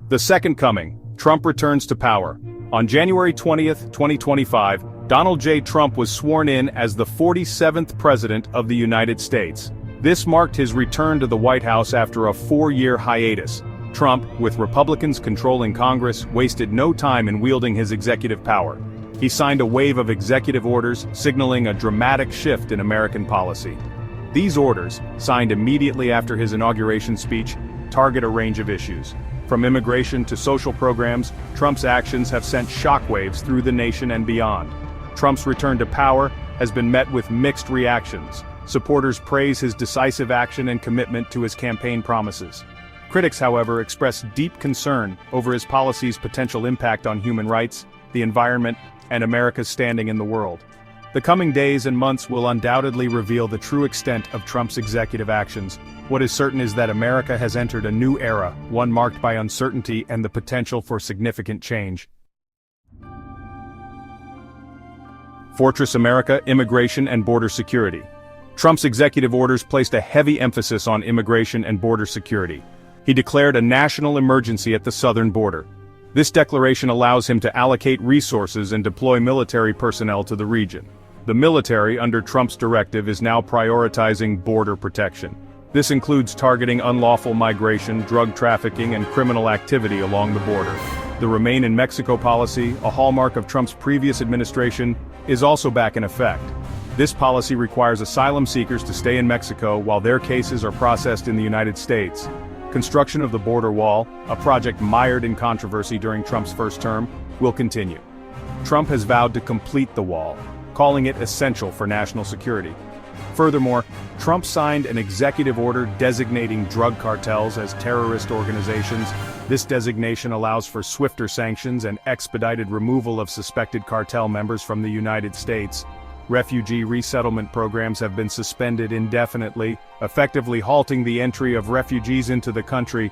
The Second Coming. Trump returns to power. On January 20th, 2025, Donald J. Trump was sworn in as the 47th President of the United States. This marked his return to the White House after a 4-year hiatus. Trump, with Republicans controlling Congress, wasted no time in wielding his executive power. He signed a wave of executive orders, signaling a dramatic shift in American policy. These orders, signed immediately after his inauguration speech, target a range of issues. From immigration to social programs, Trump's actions have sent shockwaves through the nation and beyond. Trump's return to power has been met with mixed reactions. Supporters praise his decisive action and commitment to his campaign promises. Critics, however, express deep concern over his policies' potential impact on human rights, the environment, and America's standing in the world. The coming days and months will undoubtedly reveal the true extent of Trump's executive actions. What is certain is that America has entered a new era, one marked by uncertainty and the potential for significant change. Fortress America, Immigration and Border Security. Trump's executive orders placed a heavy emphasis on immigration and border security. He declared a national emergency at the southern border. This declaration allows him to allocate resources and deploy military personnel to the region. The military, under Trump's directive, is now prioritizing border protection. This includes targeting unlawful migration, drug trafficking, and criminal activity along the border. The Remain in Mexico policy, a hallmark of Trump's previous administration, is also back in effect. This policy requires asylum seekers to stay in Mexico while their cases are processed in the United States. Construction of the border wall, a project mired in controversy during Trump's first term, will continue. Trump has vowed to complete the wall, calling it essential for national security. Furthermore, Trump signed an executive order designating drug cartels as terrorist organizations. This designation allows for swifter sanctions and expedited removal of suspected cartel members from the United States. Refugee resettlement programs have been suspended indefinitely, effectively halting the entry of refugees into the country.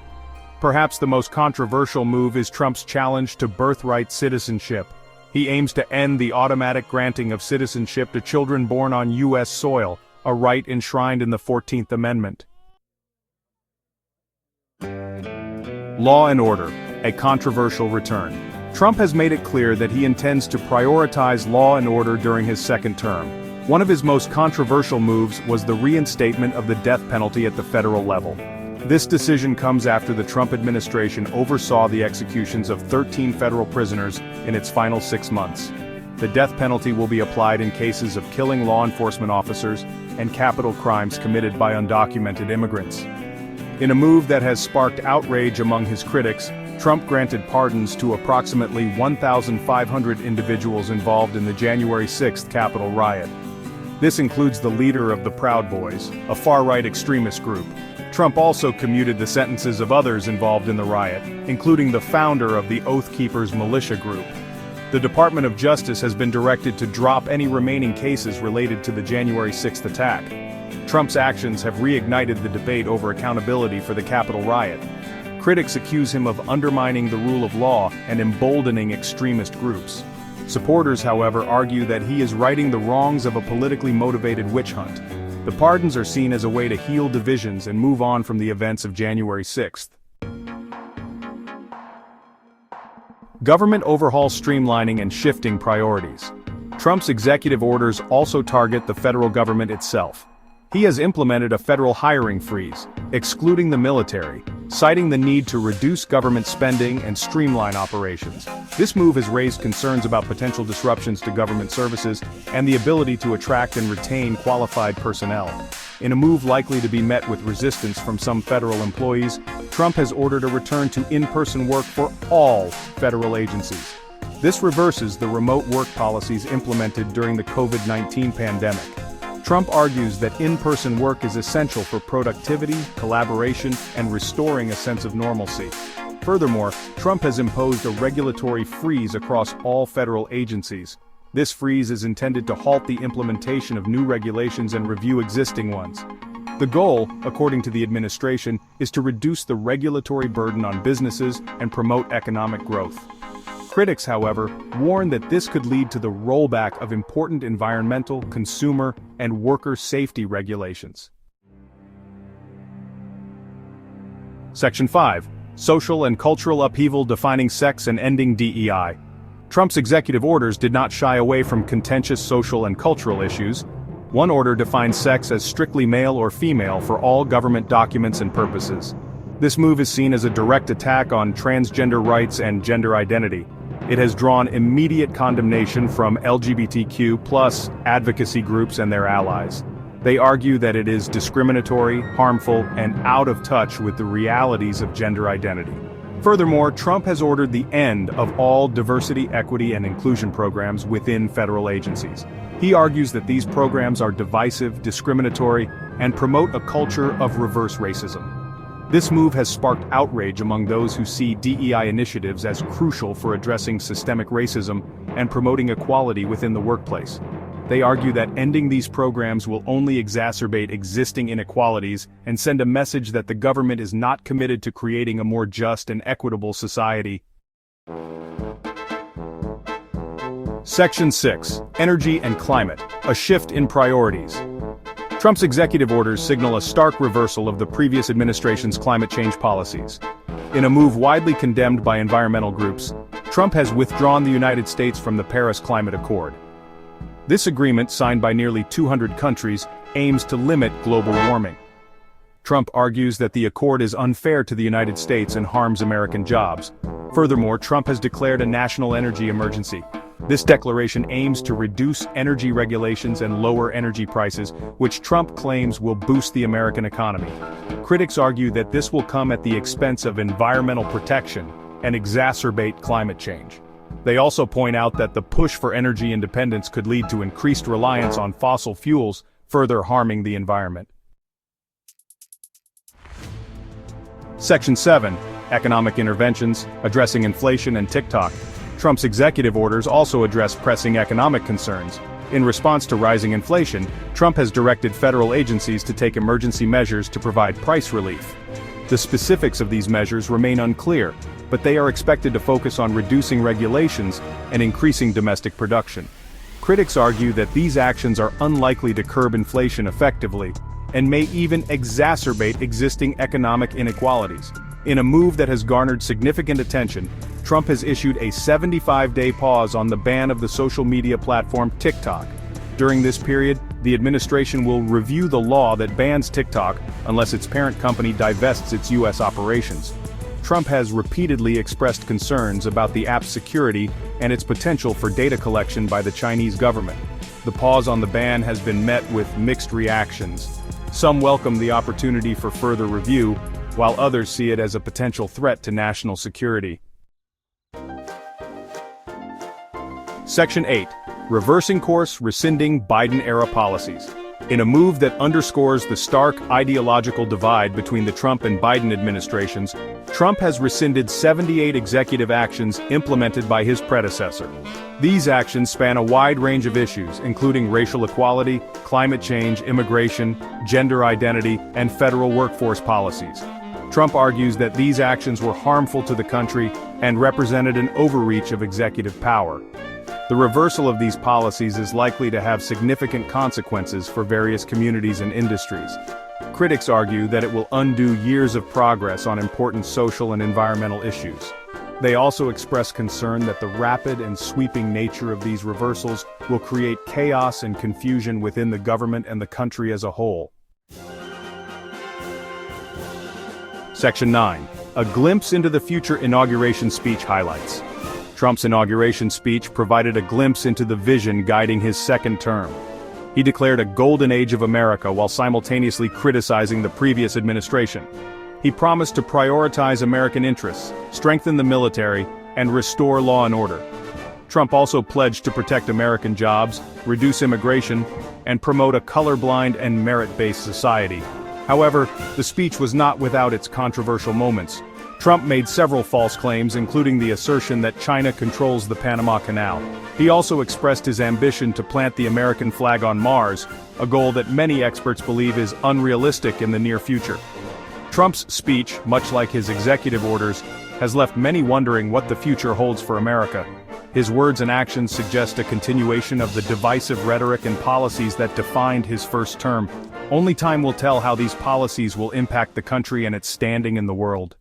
Perhaps the most controversial move is Trump's challenge to birthright citizenship. He aims to end the automatic granting of citizenship to children born on U.S. soil, a right enshrined in the 14th Amendment. Law and Order, a controversial return. Trump has made it clear that he intends to prioritize law and order during his second term. One of his most controversial moves was the reinstatement of the death penalty at the federal level. This decision comes after the Trump administration oversaw the executions of 13 federal prisoners in its final 6 months. The death penalty will be applied in cases of killing law enforcement officers and capital crimes committed by undocumented immigrants. In a move that has sparked outrage among his critics, Trump granted pardons to approximately 1,500 individuals involved in the January 6th Capitol riot. This includes the leader of the Proud Boys, a far-right extremist group. Trump also commuted the sentences of others involved in the riot, including the founder of the Oath Keepers militia group. The Department of Justice has been directed to drop any remaining cases related to the January 6th attack. Trump's actions have reignited the debate over accountability for the Capitol riot. Critics accuse him of undermining the rule of law and emboldening extremist groups. Supporters, however, argue that he is righting the wrongs of a politically motivated witch hunt. The pardons are seen as a way to heal divisions and move on from the events of January 6th. Government overhaul, streamlining and shifting priorities. Trump's executive orders also target the federal government itself. He has implemented a federal hiring freeze, excluding the military, citing the need to reduce government spending and streamline operations. This move has raised concerns about potential disruptions to government services and the ability to attract and retain qualified personnel. In a move likely to be met with resistance from some federal employees, Trump has ordered a return to in-person work for all federal agencies. This reverses the remote work policies implemented during the COVID-19 pandemic. Trump argues that in-person work is essential for productivity, collaboration, and restoring a sense of normalcy. Furthermore, Trump has imposed a regulatory freeze across all federal agencies. This freeze is intended to halt the implementation of new regulations and review existing ones. The goal, according to the administration, is to reduce the regulatory burden on businesses and promote economic growth. Critics, however, warn that this could lead to the rollback of important environmental, consumer, and worker safety regulations. Section 5. social and cultural upheaval defining sex and ending DEI. Trump's executive orders did not shy away from contentious social and cultural issues. One order defined sex as strictly male or female for all government documents and purposes. This move is seen as a direct attack on transgender rights and gender identity. It has drawn immediate condemnation from LGBTQ+ advocacy groups and their allies. They argue that it is discriminatory, harmful, and out of touch with the realities of gender identity. Furthermore, Trump has ordered the end of all diversity, equity, and inclusion programs within federal agencies. He argues that these programs are divisive, discriminatory, and promote a culture of reverse racism. This move has sparked outrage among those who see DEI initiatives as crucial for addressing systemic racism and promoting equality within the workplace. They argue that ending these programs will only exacerbate existing inequalities and send a message that the government is not committed to creating a more just and equitable society. Section 6. Energy and Climate. A shift in priorities. Trump's executive orders signal a stark reversal of the previous administration's climate change policies. In a move widely condemned by environmental groups, Trump has withdrawn the United States from the Paris Climate Accord. This agreement, signed by nearly 200 countries, aims to limit global warming. Trump argues that the accord is unfair to the United States and harms American jobs. Furthermore, Trump has declared a national energy emergency. This declaration aims to reduce energy regulations and lower energy prices, which Trump claims will boost the American economy. Critics argue that this will come at the expense of environmental protection and exacerbate climate change. They also point out that the push for energy independence could lead to increased reliance on fossil fuels, further harming the environment. Section 7. Economic Interventions, Addressing Inflation and TikTok. Trump's executive orders also address pressing economic concerns. In response to rising inflation, Trump has directed federal agencies to take emergency measures to provide price relief. The specifics of these measures remain unclear, but they are expected to focus on reducing regulations and increasing domestic production. Critics argue that these actions are unlikely to curb inflation effectively, and may even exacerbate existing economic inequalities. In a move that has garnered significant attention, Trump has issued a 75-day pause on the ban of the social media platform TikTok. During this period, the administration will review the law that bans TikTok unless its parent company divests its U.S. operations. Trump has repeatedly expressed concerns about the app's security and its potential for data collection by the Chinese government. The pause on the ban has been met with mixed reactions. Some welcome the opportunity for further review, while others see it as a potential threat to national security. Section 8. Reversing course, rescinding Biden-era policies. In a move that underscores the stark ideological divide between the Trump and Biden administrations, Trump has rescinded 78 executive actions implemented by his predecessor. These actions span a wide range of issues, including racial equality, climate change, immigration, gender identity, and federal workforce policies. Trump argues that these actions were harmful to the country and represented an overreach of executive power. The reversal of these policies is likely to have significant consequences for various communities and industries. Critics argue that it will undo years of progress on important social and environmental issues. They also express concern that the rapid and sweeping nature of these reversals will create chaos and confusion within the government and the country as a whole. Section 9. A glimpse into the future inauguration speech highlights. Trump's inauguration speech provided a glimpse into the vision guiding his second term. He declared a golden age of America while simultaneously criticizing the previous administration. He promised to prioritize American interests, strengthen the military, and restore law and order. Trump also pledged to protect American jobs, reduce immigration, and promote a colorblind and merit-based society. However, the speech was not without its controversial moments. Trump made several false claims, including the assertion that China controls the Panama Canal. He also expressed his ambition to plant the American flag on Mars, a goal that many experts believe is unrealistic in the near future. Trump's speech, much like his executive orders, has left many wondering what the future holds for America. His words and actions suggest a continuation of the divisive rhetoric and policies that defined his first term. Only time will tell how these policies will impact the country and its standing in the world.